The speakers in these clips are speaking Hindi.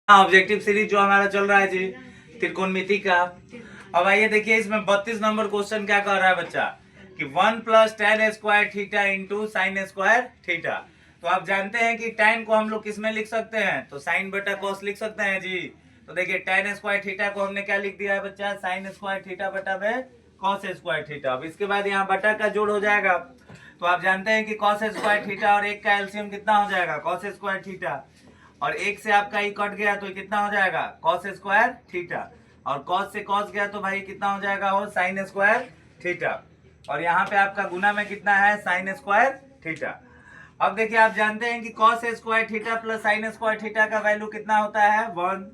ऑब्जेक्टिव सीरीज जो हमारा चल रहा है जी त्रिकोणमिति का। अब आइए देखिए इसमें 32 नंबर क्वेश्चन क्या कर रहा है बच्चा कि 1 + tan square theta into sine square theta. तो आप जानते हैं कि tan को हम लोग किस में लिख सकते हैं, तो साइन बटा कॉस लिख सकते हैं जी। तो देखिए tan स्क्वायर थीटा को हमने क्या लिख दिया है बच्चा, साइन स्क्वायर थीटा बटा में कॉस स्क्वायर थीटा। अब इसके बाद यहाँ बटा का जोड़ हो जाएगा। तो आप जानते हैं कि कॉस स्क्वायर थीटा और एक का एलसीएम कितना हो जाएगा, कॉस स्क्वायर थीटा। और एक से आपका ई कट गया तो कितना हो जाएगा, कॉस स्क्वायर थीटा। और कॉस से कॉस गया तो भाई कितना हो जाएगा, वो साइन स्क्वायर थीटा। और यहाँ पे आपका गुना में कितना है, साइन स्क्वायर थीटा। अब देखिए आप जानते हैं कि cos square theta plus sine square theta का वैल्यू कितना होता है, 1।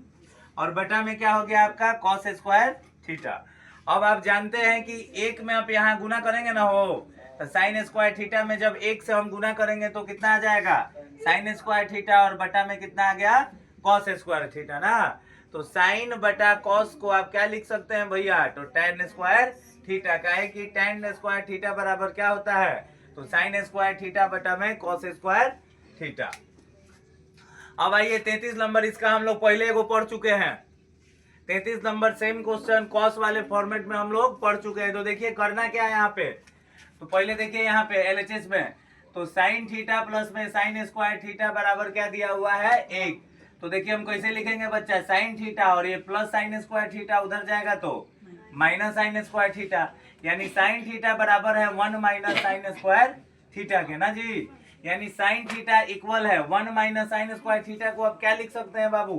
और बटा में क्या हो गया आपका, कॉस स्क्वायर थीटा। अब आप जानते हैं कि एक में आप यहाँ गुना करेंगे ना हो, तो साइन स्क्वायर थीटा में जब एक से हम गुना करेंगे तो कितना आ जाएगा, साइन स्क्वायर थीटा। और बटा में कितना आ गया, कॉस स्क्वायर थीटा ना। तो साइन बटा कॉस को आप क्या लिख सकते हैं भैया, तो tan स्क्वायर थीटा का है कि tan स्क्वायर थीटा बराबर क्या होता है, तो साइन स्क्वायर थीटा बटा में कॉस स्क्वायर थीटा। अब आइए 33 नंबर, इसका हम लोग पहले एगो पढ़ चुके हैं। 33 नंबर सेम क्वेश्चन कॉस वाले फॉर्मेट में हम लोग पढ़ चुके हैं। तो देखिए करना क्या है यहाँ पे, तो पहले देखिए यहाँ पे एलएचएस में तो साइन थीटा प्लस में साइन स्क्वायर थीटा बराबर क्या दिया हुआ है, 1। तो देखिए हम कैसे लिखेंगे बच्चा, साइन थीटा और ये प्लस साइन स्क्वायर थीटा उधर जाएगा तो माइनस साइन स्क्वायर थीटा, यानी साइन थीटा बराबर है 1 माइनस साइन स्क्वायर थीटा के ना जी। यानी साइन थीटा इक्वल है 1 माइनस साइन स्क्वायर थीटा को आप क्या लिख सकते हैं बाबू,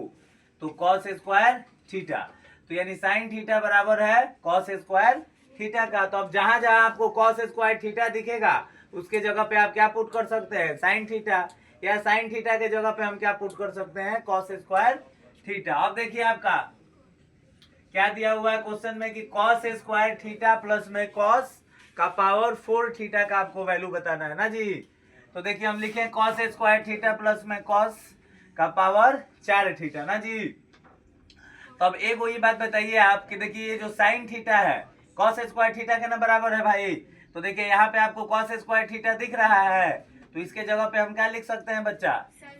तो कॉस स्क्वायर थीटा। तो यानी साइन थीटा बराबर है कॉस स्क्वायर थीटा का। तो अब जहां जहां आपको कॉस स्क्वायर थीटा दिखेगा उसके जगह पे आप क्या पुट कर सकते हैं, साइन थीटा। या साइन थीटा के जगह पे हम क्या पुट कर सकते हैं, कॉस स्क्वायर थीटा। अब देखिए आपका क्या दिया हुआ है क्वेश्चन में कि कॉस स्क्वायर थीटा प्लस में कॉस का पावर 4 थीटा का आपको वैल्यू बताना है ना जी। तो देखिए हम लिखे कॉस स्क्वायर थीटा प्लस में कॉस का पावर 4 थीटा ना जी। तो अब एक वही बात बताइए आप कि देखिए ये जो साइन थीटा है कॉस स्क्वायर थीटा के ना बराबर है भाई। तो देखिए यहाँ पे आपको कॉस स्क्वायर थीटा दिख रहा है, तो इसके जगह पे हम क्या लिख सकते हैं बच्चा,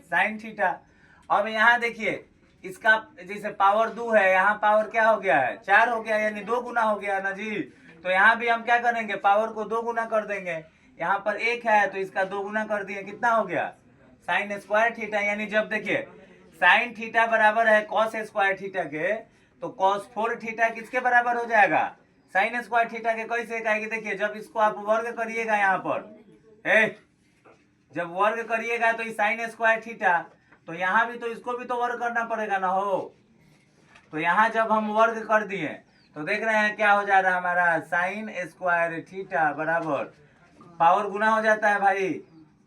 साइन थीटा। अब यहाँ देखिए इसका जैसे पावर 2 है, यहाँ पावर क्या हो गया है, 4 हो गया, यानी 2 गुना हो गया ना जी। तो यहाँ भी हम क्या करेंगे, पावर को 2 गुना कर देंगे। यहाँ पर 1 है तो इसका 2 गुना कर दिए, कितना हो गया, साइन स्क्वायर थीटा। यानी जब देखिए साइन थीटा बराबर है कॉस स्क्वायर थीटा के, तो कॉस 4 थीटा किसके बराबर हो जाएगा, साइन स्क्वायर थीटा के। कैसे कहेगी, देखिए जब इसको आप वर्ग करिएगा यहाँ पर जब वर्ग करिएगा तो साइन स्क्वायर थीटा, तो यहाँ भी तो इसको भी तो वर्ग करना पड़ेगा ना हो। तो यहाँ जब हम वर्ग कर दिए तो देख रहे हैं क्या हो जा रहा है हमारा, साइन स्क्वायर थीटा बराबर पावर गुना हो जाता है भाई,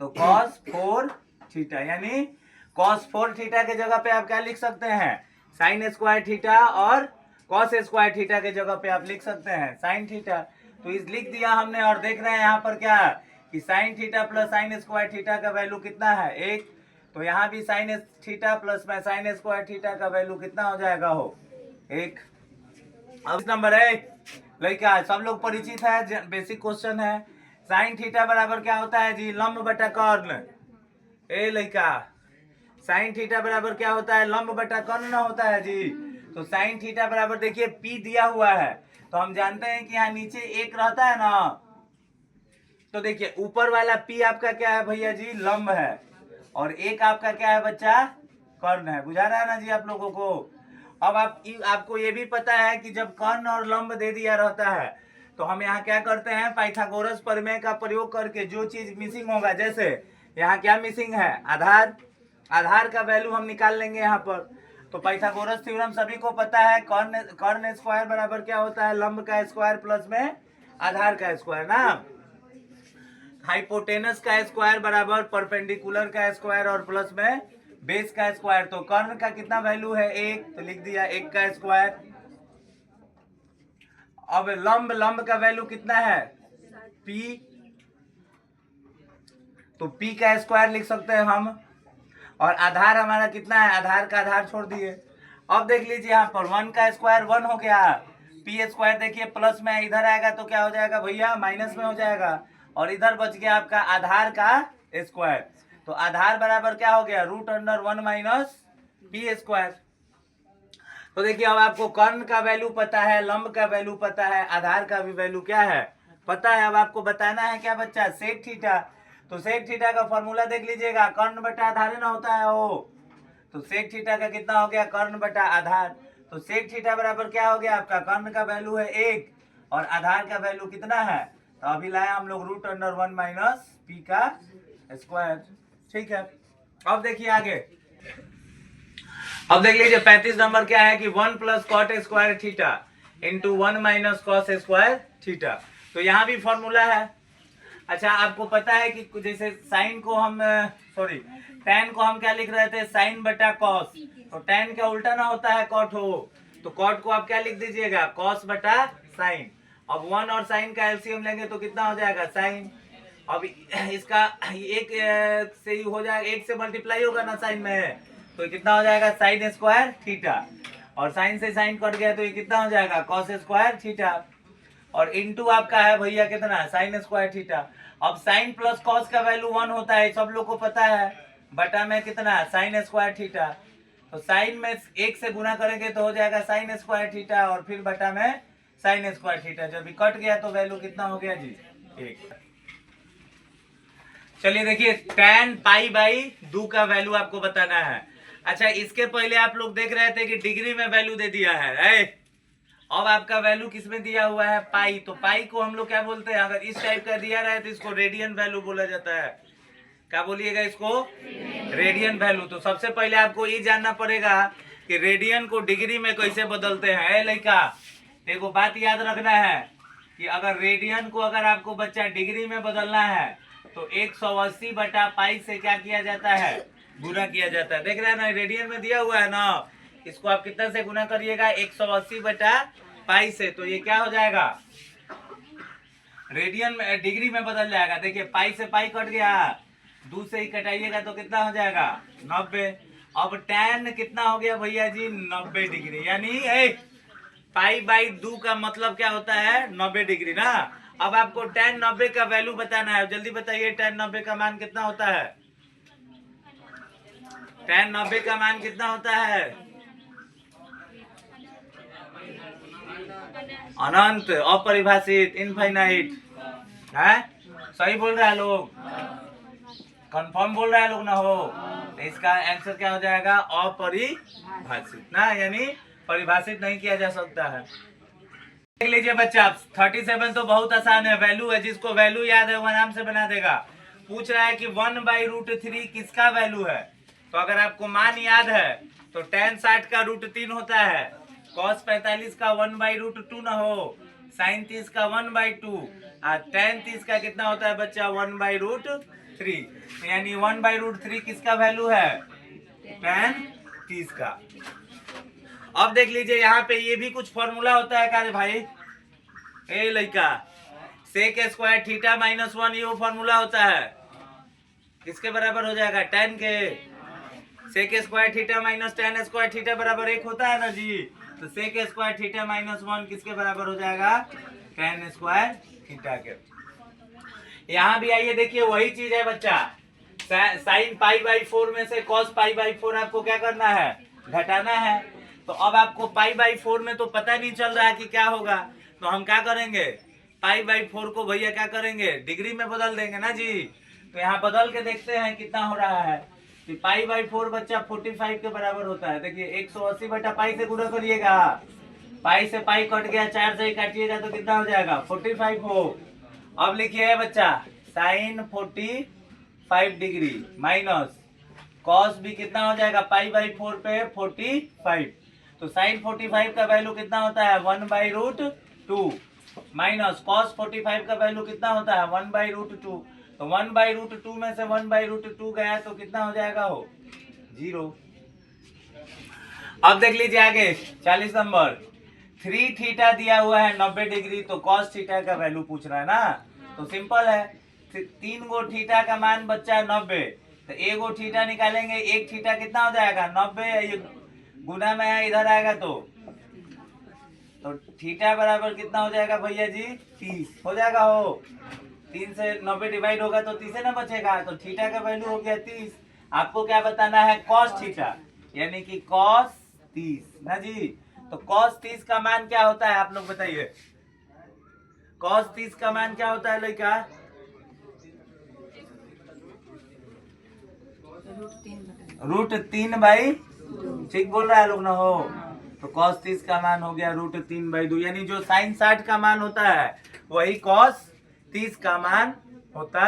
तो कॉस 4 थीटा। यानी कॉस 4 थीटा के जगह पे आप क्या लिख सकते हैं, साइन स्क्वायर थीटा, और कॉस स्क्वायर थीटा के जगह पे आप लिख सकते हैं साइन थीटा। तो इस लिख दिया हमने। और देख रहे हैं यहाँ पर क्या कि sine theta plus sine square theta का वैल्यू कितना है, 1। तो यहाँ भी साइन थीटा प्लस में साइन स्क्वायर थीटा का वैल्यू कितना हो जाएगा, हो 1। अब नंबर है लड़का सब लोग परिचित है, बेसिक क्वेश्चन है। साइन थीटा बराबर क्या होता है जी, लंब बटा कर्ण। ए लड़का साइन थीटा बराबर क्या होता है, लंब बटा कर्ण ना होता है जी। तो साइन थीटा बराबर देखिए पी दिया हुआ है, तो हम जानते हैं कि यहाँ नीचे 1 रहता है ना। तो देखिए ऊपर वाला पी आपका क्या है भैया जी, लंब है, और 1 आपका क्या है बच्चा, कर्ण है। बुझा रहा है ना जी आप लोगों को। अब आपको ये भी पता है कि जब कर्ण और लंब दे दिया रहता है तो हम यहाँ क्या करते हैं, पाइथागोरस प्रमेय का प्रयोग करके जो चीज मिसिंग होगा, जैसे यहाँ क्या मिसिंग है, आधार। आधार का वैल्यू हम निकाल लेंगे यहाँ पर। तो पाइथागोरस थ्योरम सभी को पता है, कर्ण स्क्वायर बराबर क्या होता है, लंब का स्क्वायर प्लस में आधार का स्क्वायर ना। हाइपोटेनस का स्क्वायर बराबर परपेंडिकुलर का स्क्वायर और प्लस में बेस का स्क्वायर। तो कर्ण का कितना वैल्यू है, 1, तो लिख दिया 1 का स्क्वायर। अब लंब का वैल्यू कितना है, P, तो P का स्क्वायर लिख सकते हैं हम। और आधार हमारा कितना है, आधार का आधार छोड़ दिए। अब देख लीजिए यहाँ पर 1 का स्क्वायर 1 हो गया, P स्क्वायर देखिए प्लस में इधर आएगा तो क्या हो जाएगा भैया, माइनस में हो जाएगा। और इधर बच गया आपका आधार का स्क्वायर। तो आधार बराबर क्या हो गया, √1 माइनस P स्क्वायर। तो देखिए अब आपको कर्ण का वैल्यू पता है, लंब का वैल्यू पता है, आधार का भी वैल्यू क्या है पता है। अब आपको बताना है क्या बच्चा, सेक थीटा। तो सेक थीटा का फॉर्मूला देख लीजिएगा, कर्ण बटा आधार है ना होता है वो। तो सेक थीटा का कितना हो गया, कर्ण बटा आधार। तो सेक थीटा बराबर क्या हो गया आपका, कर्ण का वैल्यू है 1 और आधार का वैल्यू कितना है, तो अभी लाया हम लोग √1 माइनस पी का स्क्वायर। ठीक है, अब देखिए आगे, अब देख लीजिए 35 नंबर क्या है कि 1 plus cot square theta into 1 minus cos square theta. तो यहाँ भी फॉर्मूला है। अच्छा आपको पता है कि जैसे साइन को हम टैन को हम क्या लिख रहे थे, साइन बटा कॉस। तो टैन का उल्टा ना होता है कॉट हो, तो कॉट को आप क्या लिख दीजिएगा, कॉस बटा साइन। अब 1 और साइन का एलसीएम लेंगे तो कितना हो जाएगा, साइन। अब इसका एक से ही हो जाएगा, एक से मल्टीप्लाई होगा ना साइन में, तो ये कितना हो जाएगा, साइन स्क्वायर थीटा। और साइन से साइन कट गया तो ये कितना हो जाएगा, कॉस स्क्वायर थीटा। और इनटू आपका है भैया कितना, साइन स्क्वायर थीटा। अब साइन प्लस कॉस का वैल्यू 1 होता है, सब लोग को पता है, बटा में कितना, साइन स्क्वायर थीटा। तो साइन में 1 से गुना करेंगे तो हो जाएगा साइन स्क्वायर थीटा, और फिर बटा में साइन स्क्वायर थीटा। जब कट गया तो वैल्यू कितना हो गया जी, 1। चलिए देखिए, tan पाई बाई 2 का वैल्यू आपको बताना है। अच्छा इसके पहले आप लोग देख रहे थे कि डिग्री में वैल्यू दे दिया है, अब आपका वैल्यू किस में दिया हुआ है, पाई। तो पाई को हम लोग क्या बोलते हैं, अगर इस टाइप का दिया रहे तो इसको रेडियन वैल्यू बोला जाता है। क्या बोलिएगा इसको, रेडियन वैल्यू। तो सबसे पहले आपको ये जानना पड़ेगा कि रेडियन को डिग्री में कैसे बदलते हैं। लड़का देखो बात याद रखना है कि अगर रेडियन को अगर आपको बच्चा डिग्री में बदलना है तो 180 बटा पाई से क्या किया जाता है, गुना किया जाता है। देख रहे हैं ना, रेडियन में दिया हुआ है ना, इसको आप कितना से गुना करिएगा, 180 बटा पाई से। तो ये क्या हो जाएगा, रेडियन में डिग्री में बदल जाएगा। देखिए पाई से पाई कट गया, 2 से ही कटाइएगा तो कितना हो जाएगा, 90। अब tan कितना हो गया भैया जी, 90 डिग्री। यानी पाई बाई 2 का मतलब क्या होता है, 90 डिग्री ना। अब आपको tan 90 का वैल्यू बताना है, जल्दी बताइए tan 90 का मान कितना होता है, tan 90 का मान कितना होता है, अनंत, अपरिभाषित, इनफाइनाइट है। सही बोल रहा है लोग, कंफर्म बोल रहा है लोग ना हो। तो इसका आंसर क्या हो जाएगा, अपरिभाषित ना, यानी परिभाषित नहीं किया जा सकता है। देख लीजिए बच्चा 37 तो बहुत आसान है, वैल्यू है, जिसको वैल्यू याद है वो आराम से बना देगा। पूछ रहा है कि 1/√3 किसका वैल्यू है। तो अगर आपको मान याद है तो tan 60 का √3 होता है, cos 45 का 1/√2 ना हो, sin 30 का 1/2 और tan 30 का कितना होता है बच्चा, 1/√3। यानी 1/√3 किसका वैल्यू है, tan 30 का। अब देख लीजिए यहाँ पे ये भी कुछ फॉर्मूला होता है कार्य भाई, ए लड़का, सेक स्क्वायर थीटा माइनस 1, ये वो फॉर्मूला होता है, किसके बराबर हो जाएगा, tan के। Sec square theta minus tan square theta बराबर 1 होता है ना जी। तो सेक स्क्वायर थीटा माइनस 1 किसके बराबर हो जाएगा, tan स्क्वायर थीटा के। यहाँ भी आइए देखिए वही चीज है बच्चा, साइन पाई बाई 4 में से कॉस पाई बाई 4 आपको क्या करना है, घटाना है। तो अब आपको पाई बाई 4 में तो पता नहीं चल रहा है कि क्या होगा, तो हम क्या करेंगे, पाई बाई 4 को भैया क्या करेंगे, डिग्री में बदल देंगे ना जी। तो यहाँ बदल के देखते हैं कितना हो रहा है। तो पाई बाई 4 बच्चा 45 के बराबर होता है। देखिए 180 बटा पाई से गुणा करिएगा, पाई से पाई कट गया, 4 से ही काटिएगा तो कितना हो जाएगा, 45 हो। अब लिखिए बच्चा साइन 45 डिग्री माइनस कॉस भी कितना हो जाएगा, पाई बाई 4 पे 45। तो साइन 45 का वैल्यू कितना होता है, 1/√2 माइनस कॉस 45 का वैल्यू कितना होता है, 1/√2। तो 1/√2 में से 1/√2 गया तो कितना हो जाएगा, हो 0। अब देख लीजिए आगे 40 नंबर, 3 थीटा दिया हुआ है 90 डिग्री, तो कॉस थीटा का वैल्यू पूछ रहा है ना। तो सिंपल है, 3 गो थीटा का मान बच्चा 90, तो 1 गो थीटा निकालेंगे, 1 थीटा कितना हो जाएगा, 90, गुना में है इधर आएगा तो थीटा बराबर कितना हो जाएगा भैया जी, 30 हो जाएगा। हो 3 से 90 डिवाइड होगा तो 30 ना बचेगा, तो थीटा का वैल्यू हो गया 30। आपको क्या बताना है, कॉस थीटा, यानी कि कॉस 30 ना जी। तो cos 30 का मान क्या होता है आप लोग बताइए। cos 30 का मान क्या होता है लड़का? √3/, ठीक बोल रहा है लोग ना हो। तो cos 30 का मान हो गया √3/2, यानी जो sin 60 का मान होता है वही cos 30 का मान होता